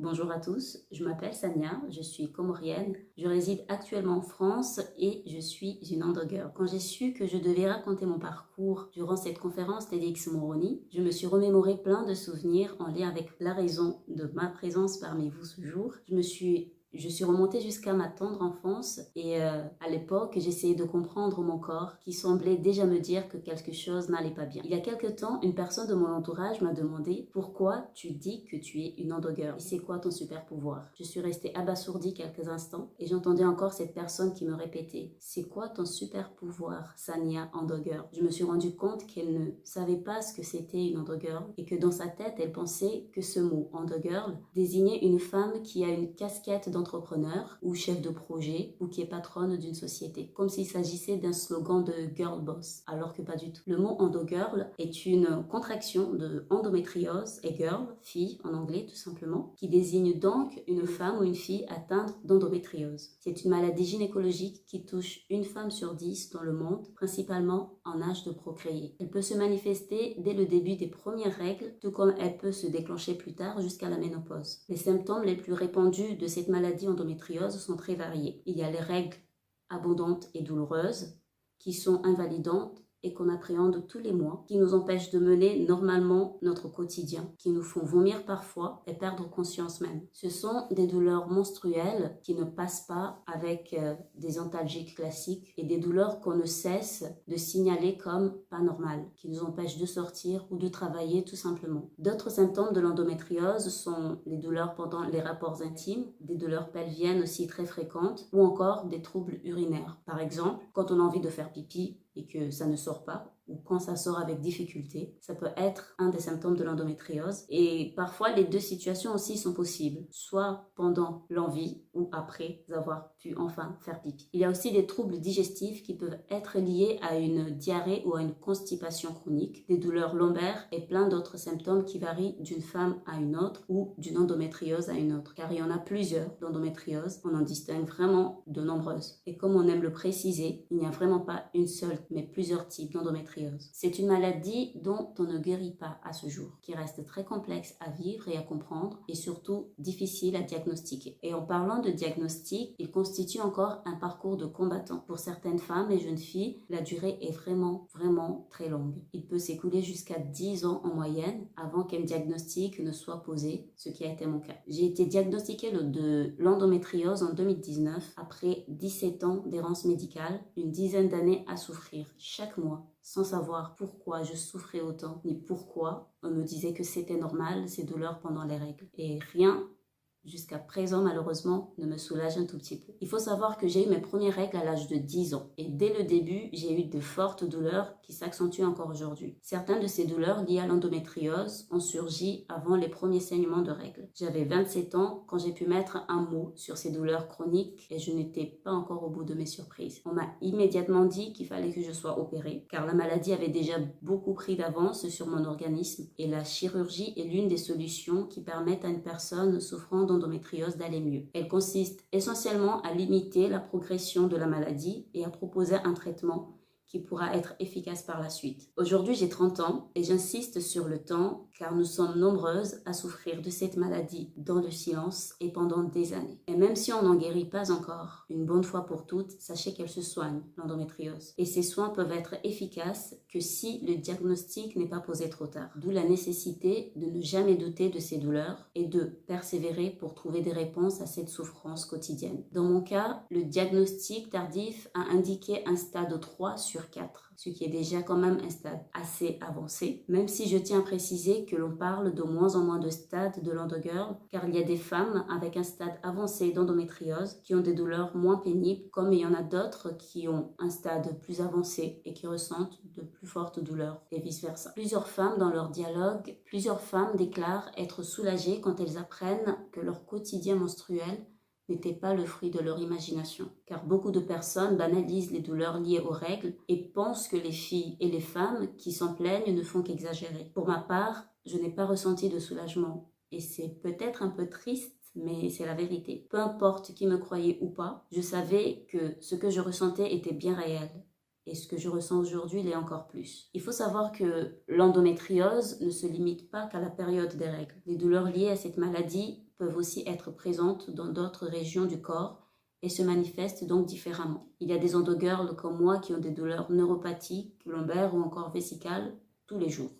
Bonjour à tous, je m'appelle Sania, je suis comorienne, je réside actuellement en France et je suis une andogirl. Quand j'ai su que je devais raconter mon parcours durant cette conférence TEDx Moroni, je me suis remémoré plein de souvenirs en lien avec la raison de ma présence parmi vous ce jour. Je suis remontée jusqu'à ma tendre enfance et à l'époque, j'essayais de comprendre mon corps qui semblait déjà me dire que quelque chose n'allait pas bien. Il y a quelque temps, une personne de mon entourage m'a demandé « Pourquoi tu dis que tu es une andogirl et c'est quoi ton super pouvoir ?» Je suis restée abasourdie quelques instants et j'entendais encore cette personne qui me répétait « C'est quoi ton super pouvoir, Sania andogirl ?» Je me suis rendu compte qu'elle ne savait pas ce que c'était une andogirl et que dans sa tête, elle pensait que ce mot andogirl désignait une femme qui a une casquette d'entrepreneur ou chef de projet ou qui est patronne d'une société, comme s'il s'agissait d'un slogan de girl boss, alors que pas du tout. Le mot endogirl est une contraction de endométriose et girl, fille en anglais tout simplement, qui désigne donc une femme ou une fille atteinte d'endométriose. C'est une maladie gynécologique qui touche une femme sur 10 dans le monde, principalement en âge de procréer. Elle peut se manifester dès le début des premières règles, tout comme elle peut se déclencher plus tard jusqu'à la ménopause. Les symptômes les plus répandus de cette maladie endométriose sont très variés. Il y a les règles abondantes et douloureuses qui sont invalidantes et qu'on appréhende tous les mois, qui nous empêchent de mener normalement notre quotidien, qui nous font vomir parfois et perdre conscience même. Ce sont des douleurs menstruelles qui ne passent pas avec des antalgiques classiques et des douleurs qu'on ne cesse de signaler comme pas normales, qui nous empêchent de sortir ou de travailler tout simplement. D'autres symptômes de l'endométriose sont les douleurs pendant les rapports intimes, des douleurs pelviennes aussi très fréquentes ou encore des troubles urinaires. Par exemple, quand on a envie de faire pipi, et que ça ne sort pas, ou quand ça sort avec difficulté, ça peut être un des symptômes de l'endométriose. Et parfois, les deux situations aussi sont possibles, soit pendant l'envie ou après avoir pu enfin faire pipi. Il y a aussi des troubles digestifs qui peuvent être liés à une diarrhée ou à une constipation chronique, des douleurs lombaires et plein d'autres symptômes qui varient d'une femme à une autre ou d'une endométriose à une autre. Car il y en a plusieurs d'endométriose, on en distingue vraiment de nombreuses. Et comme on aime le préciser, il n'y a vraiment pas une seule mais plusieurs types d'endométriose. C'est une maladie dont on ne guérit pas à ce jour, qui reste très complexe à vivre et à comprendre et surtout difficile à diagnostiquer. Et en parlant de diagnostic, il constitue encore un parcours de combattant. Pour certaines femmes et jeunes filles, la durée est vraiment très longue. Il peut s'écouler jusqu'à 10 ans en moyenne avant qu'un diagnostic ne soit posé, ce qui a été mon cas. J'ai été diagnostiquée de l'endométriose en 2019 après 17 ans d'errance médicale, une dizaine d'années à souffrir chaque mois sans savoir pourquoi je souffrais autant ni pourquoi on me disait que c'était normal ces douleurs pendant les règles et rien jusqu'à présent, malheureusement, ne me soulage un tout petit peu. Il faut savoir que j'ai eu mes premières règles à l'âge de 10 ans. Et dès le début, j'ai eu de fortes douleurs qui s'accentuent encore aujourd'hui. Certaines de ces douleurs liées à l'endométriose ont surgi avant les premiers saignements de règles. J'avais 27 ans quand j'ai pu mettre un mot sur ces douleurs chroniques et je n'étais pas encore au bout de mes surprises. On m'a immédiatement dit qu'il fallait que je sois opérée, car la maladie avait déjà beaucoup pris d'avance sur mon organisme et la chirurgie est l'une des solutions qui permettent à une personne souffrant d'endométriose d'aller mieux. Elle consiste essentiellement à limiter la progression de la maladie et à proposer un traitement qui pourra être efficace par la suite. Aujourd'hui, j'ai 30 ans et j'insiste sur le temps car nous sommes nombreuses à souffrir de cette maladie dans le silence et pendant des années. Et même si on n'en guérit pas encore, une bonne fois pour toutes, sachez qu'elle se soigne, l'endométriose. Et ces soins peuvent être efficaces que si le diagnostic n'est pas posé trop tard. D'où la nécessité de ne jamais douter de ces douleurs et de persévérer pour trouver des réponses à cette souffrance quotidienne. Dans mon cas, le diagnostic tardif a indiqué un stade 3 sur 4, ce qui est déjà quand même un stade assez avancé, même si je tiens à préciser que l'on parle de moins en moins de stades de l'endogirl, car il y a des femmes avec un stade avancé d'endométriose qui ont des douleurs moins pénibles, comme il y en a d'autres qui ont un stade plus avancé et qui ressentent de plus fortes douleurs, et vice-versa. Plusieurs femmes déclarent être soulagées quand elles apprennent que leur quotidien menstruel n'était pas le fruit de leur imagination. Car beaucoup de personnes banalisent les douleurs liées aux règles et pensent que les filles et les femmes qui s'en plaignent ne font qu'exagérer. Pour ma part, je n'ai pas ressenti de soulagement. Et c'est peut-être un peu triste, mais c'est la vérité. Peu importe qui me croyait ou pas, je savais que ce que je ressentais était bien réel. Et ce que je ressens aujourd'hui l'est encore plus. Il faut savoir que l'endométriose ne se limite pas qu'à la période des règles. Les douleurs liées à cette maladie peuvent aussi être présentes dans d'autres régions du corps et se manifestent donc différemment. Il y a des endogirls comme moi qui ont des douleurs neuropathiques, lombaires ou encore vésicales tous les jours.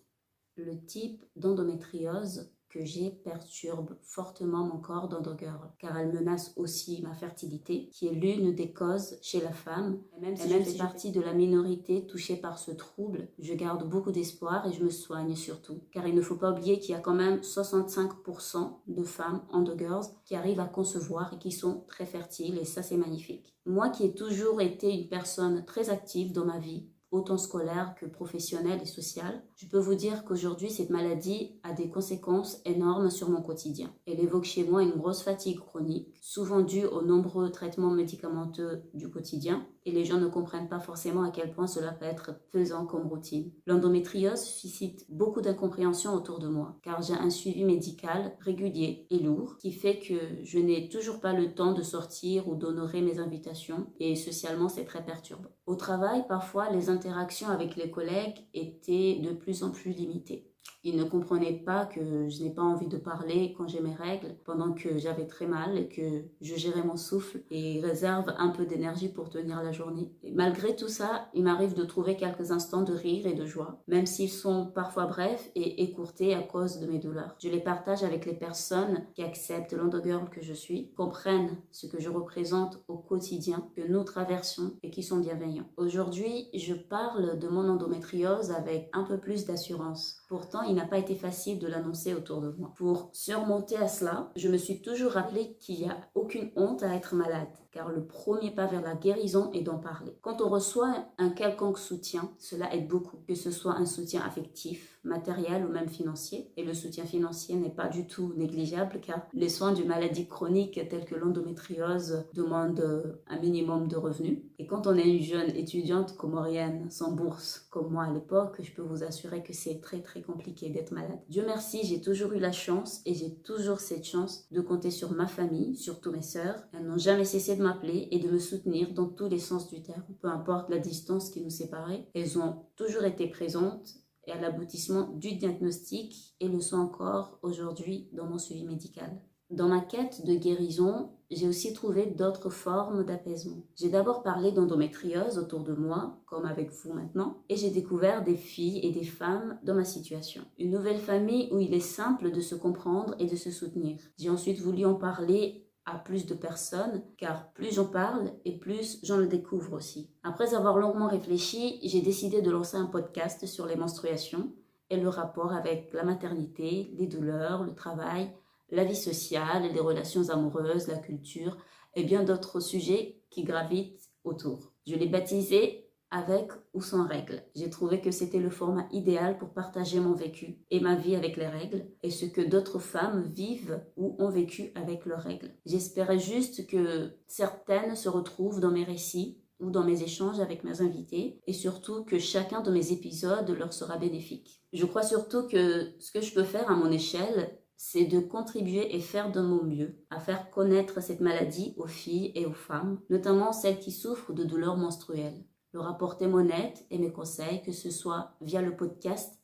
Le type d'endométriose que j'ai perturbe fortement mon corps d'endogirl, car elle menace aussi ma fertilité, qui est l'une des causes chez la femme. Et même si je fais partie de la minorité touchée par ce trouble, je garde beaucoup d'espoir et je me soigne surtout. Car il ne faut pas oublier qu'il y a quand même 65% de femmes endogirls qui arrivent à concevoir et qui sont très fertiles, et ça c'est magnifique. Moi qui ai toujours été une personne très active dans ma vie, autant scolaire que professionnelle et sociale, je peux vous dire qu'aujourd'hui, cette maladie a des conséquences énormes sur mon quotidien. Elle évoque chez moi une grosse fatigue chronique, souvent due aux nombreux traitements médicamenteux du quotidien, et les gens ne comprennent pas forcément à quel point cela peut être pesant comme routine. L'endométriose suscite beaucoup d'incompréhension autour de moi, car j'ai un suivi médical régulier et lourd, qui fait que je n'ai toujours pas le temps de sortir ou d'honorer mes invitations, et socialement, c'est très perturbant. Au travail, parfois, les interactions avec les collègues étaient de plus en plus limitées. Ils ne comprenaient pas que je n'ai pas envie de parler quand j'ai mes règles, pendant que j'avais très mal et que je gérais mon souffle et réserve un peu d'énergie pour tenir la journée. Et malgré tout ça, il m'arrive de trouver quelques instants de rire et de joie, même s'ils sont parfois brefs et écourtés à cause de mes douleurs. Je les partage avec les personnes qui acceptent l'endogirl que je suis, comprennent ce que je représente au quotidien, que nous traversons et qui sont bienveillants. Aujourd'hui, je parle de mon endométriose avec un peu plus d'assurance. Pourtant, il n'a pas été facile de l'annoncer autour de moi. Pour surmonter à cela, je me suis toujours rappelé qu'il n'y a aucune honte à être malade, car le premier pas vers la guérison est d'en parler. Quand on reçoit un quelconque soutien, cela aide beaucoup, que ce soit un soutien affectif, matériel ou même financier. Et le soutien financier n'est pas du tout négligeable, car les soins d'une maladie chronique telle que l'endométriose demandent un minimum de revenus. Et quand on est une jeune étudiante comorienne sans bourse, comme moi à l'époque, je peux vous assurer que c'est très compliqué d'être malade. Dieu merci, j'ai toujours eu la chance et j'ai toujours cette chance de compter sur ma famille, surtout mes sœurs. Elles n'ont jamais cessé de m'appeler et de me soutenir dans tous les sens du terme. Peu importe la distance qui nous séparait, elles ont toujours été présentes et à l'aboutissement du diagnostic et le sont encore aujourd'hui dans mon suivi médical. Dans ma quête de guérison, j'ai aussi trouvé d'autres formes d'apaisement. J'ai d'abord parlé d'endométriose autour de moi, comme avec vous maintenant, et j'ai découvert des filles et des femmes dans ma situation. Une nouvelle famille où il est simple de se comprendre et de se soutenir. J'ai ensuite voulu en parler à plus de personnes, car plus j'en parle et plus j'en le découvre aussi. Après avoir longuement réfléchi, j'ai décidé de lancer un podcast sur les menstruations et le rapport avec la maternité, les douleurs, le travail, la vie sociale, les relations amoureuses, la culture et bien d'autres sujets qui gravitent autour. Je l'ai baptisé avec ou sans règles. J'ai trouvé que c'était le format idéal pour partager mon vécu et ma vie avec les règles et ce que d'autres femmes vivent ou ont vécu avec leurs règles. J'espérais juste que certaines se retrouvent dans mes récits ou dans mes échanges avec mes invités et surtout que chacun de mes épisodes leur sera bénéfique. Je crois surtout que ce que je peux faire à mon échelle, c'est de contribuer et faire de mon mieux à faire connaître cette maladie aux filles et aux femmes, notamment celles qui souffrent de douleurs menstruelles. Leur apporter mon aide et mes conseils, que ce soit via le podcast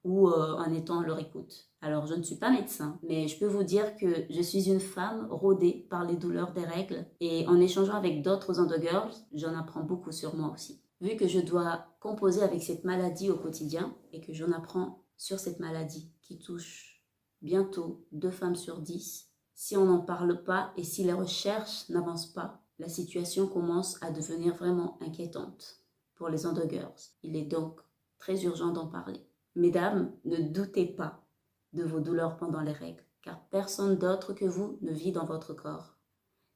ou en étant à leur écoute. Alors, je ne suis pas médecin, mais je peux vous dire que je suis une femme rodée par les douleurs des règles et en échangeant avec d'autres endogirls, j'en apprends beaucoup sur moi aussi. Vu que je dois composer avec cette maladie au quotidien et que j'en apprends sur cette maladie qui touche bientôt 2 femmes sur 10. Si on n'en parle pas et si les recherches n'avancent pas, la situation commence à devenir vraiment inquiétante pour les endogirls. Il est donc très urgent d'en parler. Mesdames, ne doutez pas de vos douleurs pendant les règles, car personne d'autre que vous ne vit dans votre corps.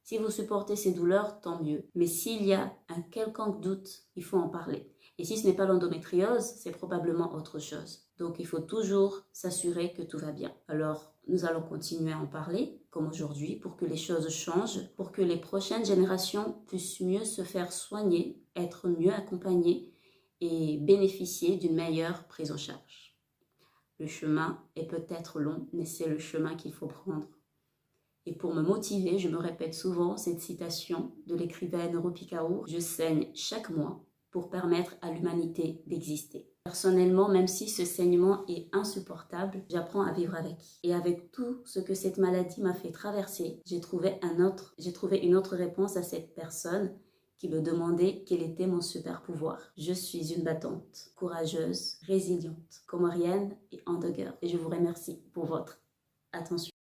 Si vous supportez ces douleurs, tant mieux. Mais s'il y a un quelconque doute, il faut en parler. Et si ce n'est pas l'endométriose, c'est probablement autre chose. Donc, il faut toujours s'assurer que tout va bien. Alors, nous allons continuer à en parler, comme aujourd'hui, pour que les choses changent, pour que les prochaines générations puissent mieux se faire soigner, être mieux accompagnées et bénéficier d'une meilleure prise en charge. Le chemin est peut-être long, mais c'est le chemin qu'il faut prendre. Et pour me motiver, je me répète souvent cette citation de l'écrivaine Rupi Kaur: « Je saigne chaque mois pour permettre à l'humanité d'exister. Personnellement, même si ce saignement est insupportable, j'apprends à vivre avec. Et avec tout ce que cette maladie m'a fait traverser, j'ai trouvé une autre réponse à cette personne qui me demandait quel était mon super pouvoir. Je suis une battante, courageuse, résiliente, comorienne et endogger. Et je vous remercie pour votre attention.